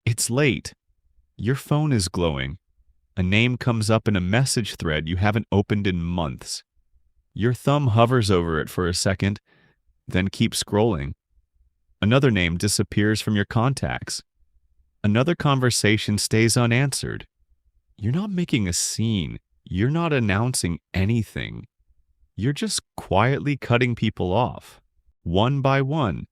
It's late. Your phone is glowing. A name comes up in a message thread you haven't opened in months. Your thumb hovers over it for a second, then keeps scrolling. Another name disappears from your contacts. Another conversation stays unanswered. You're not making a scene. You're not announcing anything. You're just quietly cutting people off, one by one.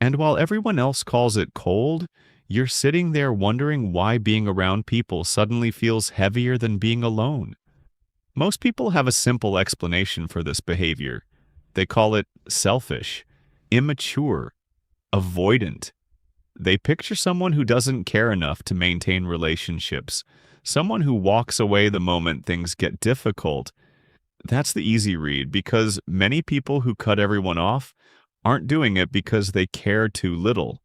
And while everyone else calls it cold, you're sitting there wondering why being around people suddenly feels heavier than being alone. Most people have a simple explanation for this behavior. They call it selfish, immature, avoidant. They picture someone who doesn't care enough to maintain relationships, someone who walks away the moment things get difficult. That's the easy read, because many people who cut everyone off aren't doing it because they care too little.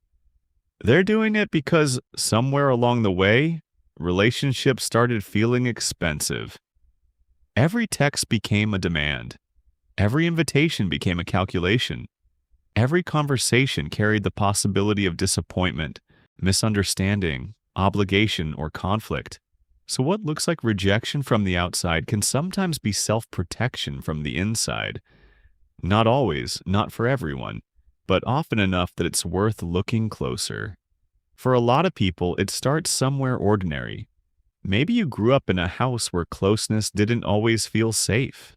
They're doing it because somewhere along the way, relationships started feeling expensive. Every text became a demand. Every invitation became a calculation. Every conversation carried the possibility of disappointment, misunderstanding, obligation, or conflict. So what looks like rejection from the outside can sometimes be self-protection from the inside. Not always, not for everyone, but often enough that it's worth looking closer. For a lot of people, it starts somewhere ordinary. Maybe you grew up in a house where closeness didn't always feel safe.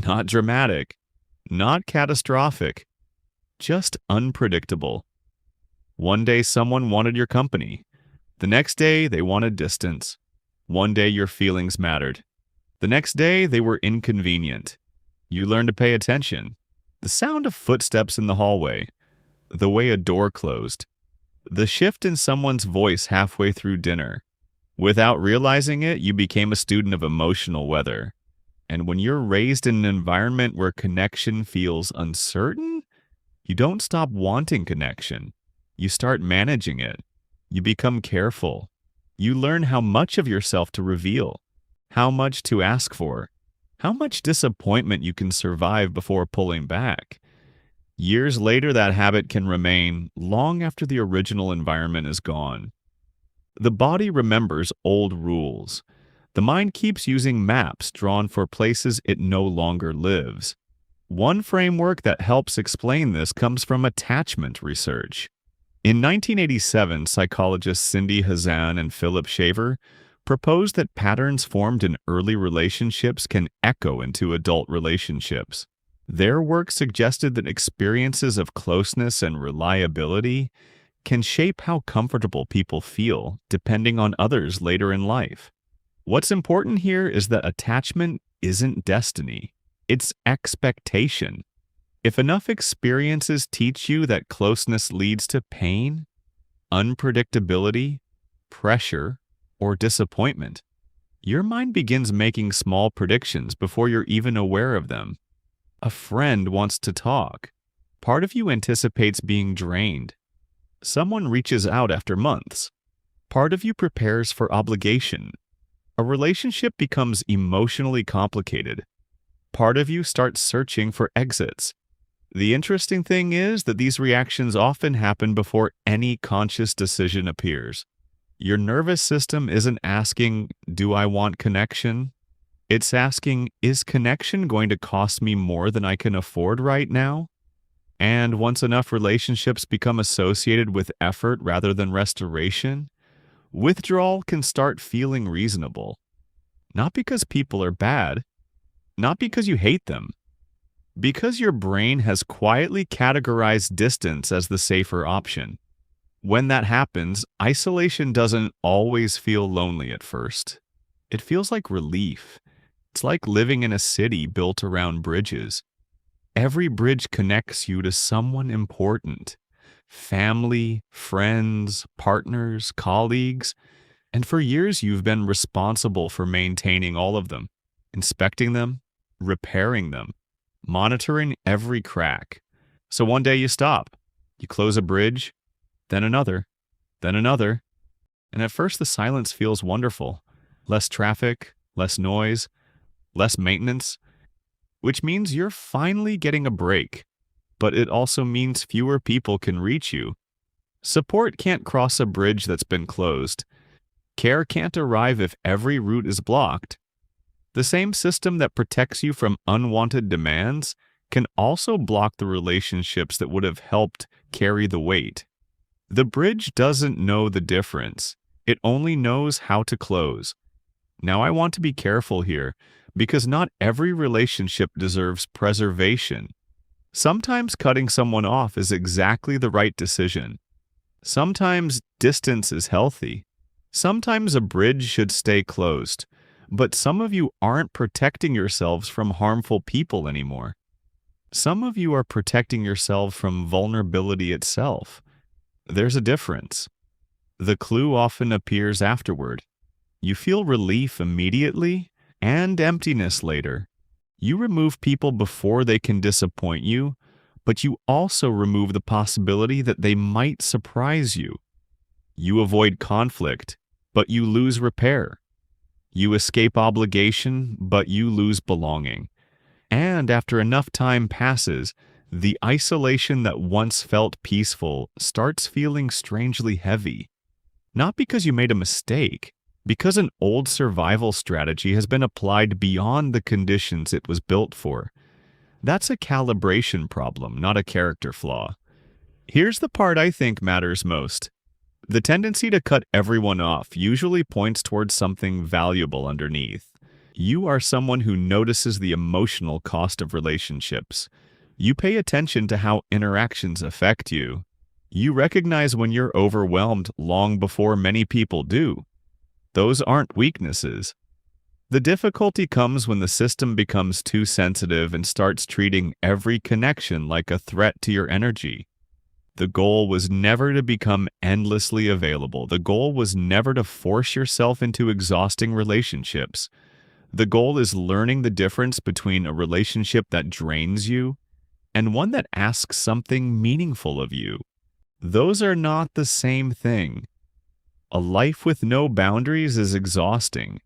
Not dramatic, not catastrophic, just unpredictable. One day someone wanted your company. The next day they wanted distance. One day your feelings mattered. The next day they were inconvenient. You learned to pay attention. The sound of footsteps in the hallway. The way a door closed. The shift in someone's voice halfway through dinner. Without realizing it, you became a student of emotional weather. And when you're raised in an environment where connection feels uncertain, you don't stop wanting connection. You start managing it. You become careful. You learn how much of yourself to reveal, how much to ask for, how much disappointment you can survive before pulling back. Years later, that habit can remain long after the original environment is gone. The body remembers old rules. The mind keeps using maps drawn for places it no longer lives. One framework that helps explain this comes from attachment research. In 1987, psychologists Cindy Hazan and Philip Shaver proposed that patterns formed in early relationships can echo into adult relationships. Their work suggested that experiences of closeness and reliability can shape how comfortable people feel depending on others later in life. What's important here is that attachment isn't destiny, it's expectation. If enough experiences teach you that closeness leads to pain, unpredictability, pressure, or disappointment, your mind begins making small predictions before you're even aware of them. A friend wants to talk. Part of you anticipates being drained. Someone reaches out after months. Part of you prepares for obligation. A relationship becomes emotionally complicated. Part of you starts searching for exits. The interesting thing is that these reactions often happen before any conscious decision appears. Your nervous system isn't asking, "Do I want connection?" It's asking, "Is connection going to cost me more than I can afford right now?" And once enough relationships become associated with effort rather than restoration, withdrawal can start feeling reasonable. Not because people are bad, not because you hate them, because your brain has quietly categorized distance as the safer option. When that happens, isolation doesn't always feel lonely at first. It feels like relief. It's like living in a city built around bridges. Every bridge connects you to someone important. Family, friends, partners, colleagues. And for years you've been responsible for maintaining all of them, inspecting them, repairing them, monitoring every crack. So one day you stop. You close a bridge, then another, and at first the silence feels wonderful. Less traffic, less noise, less maintenance, which means you're finally getting a break, but it also means fewer people can reach you. Support can't cross a bridge that's been closed. Care can't arrive if every route is blocked. The same system that protects you from unwanted demands can also block the relationships that would have helped carry the weight. The bridge doesn't know the difference. It only knows how to close. Now, I want to be careful here, because not every relationship deserves preservation. Sometimes cutting someone off is exactly the right decision. Sometimes distance is healthy. Sometimes a bridge should stay closed. But some of you aren't protecting yourselves from harmful people anymore. Some of you are protecting yourselves from vulnerability itself. There's a difference. The clue often appears afterward. You feel relief immediately and emptiness later. You remove people before they can disappoint you, but you also remove the possibility that they might surprise you. You avoid conflict, but you lose repair. You escape obligation, but you lose belonging. And after enough time passes, the isolation that once felt peaceful starts feeling strangely heavy. Not because you made a mistake, because an old survival strategy has been applied beyond the conditions it was built for. That's a calibration problem, not a character flaw. Here's the part I think matters most. The tendency to cut everyone off usually points towards something valuable underneath. You are someone who notices the emotional cost of relationships. You pay attention to how interactions affect you. You recognize when you're overwhelmed long before many people do. Those aren't weaknesses. The difficulty comes when the system becomes too sensitive and starts treating every connection like a threat to your energy. The goal was never to become endlessly available. The goal was never to force yourself into exhausting relationships. The goal is learning the difference between a relationship that drains you and one that asks something meaningful of you. Those are not the same thing. A life with no boundaries is exhausting.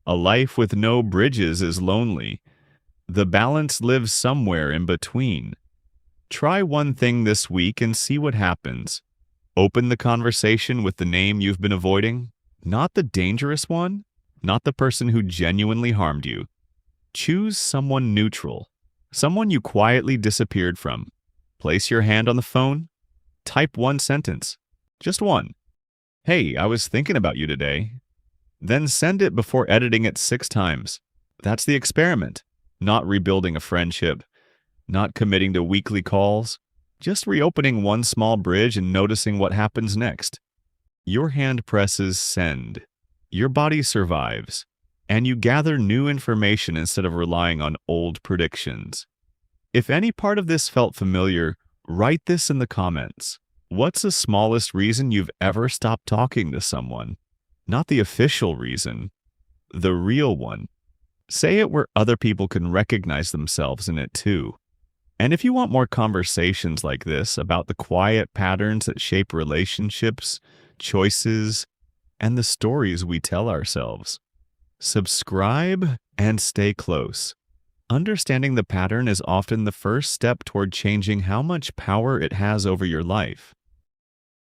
A life with no bridges is lonely. The balance lives somewhere in between. Try one thing this week and see what happens. Open the conversation with the name you've been avoiding, not the dangerous one, not the person who genuinely harmed you. Choose someone neutral, someone you quietly disappeared from. Place your hand on the phone. Type one sentence, just one. "Hey, I was thinking about you today." Then send it before editing it 6 times. That's the experiment, not rebuilding a friendship, not committing to weekly calls, just reopening one small bridge and noticing what happens next. Your hand presses send. Your body survives, and you gather new information instead of relying on old predictions. If any part of this felt familiar, write this in the comments. What's the smallest reason you've ever stopped talking to someone? Not the official reason, the real one. Say it where other people can recognize themselves in it too. And if you want more conversations like this about the quiet patterns that shape relationships, choices, and the stories we tell ourselves, subscribe and stay close. Understanding the pattern is often the first step toward changing how much power it has over your life.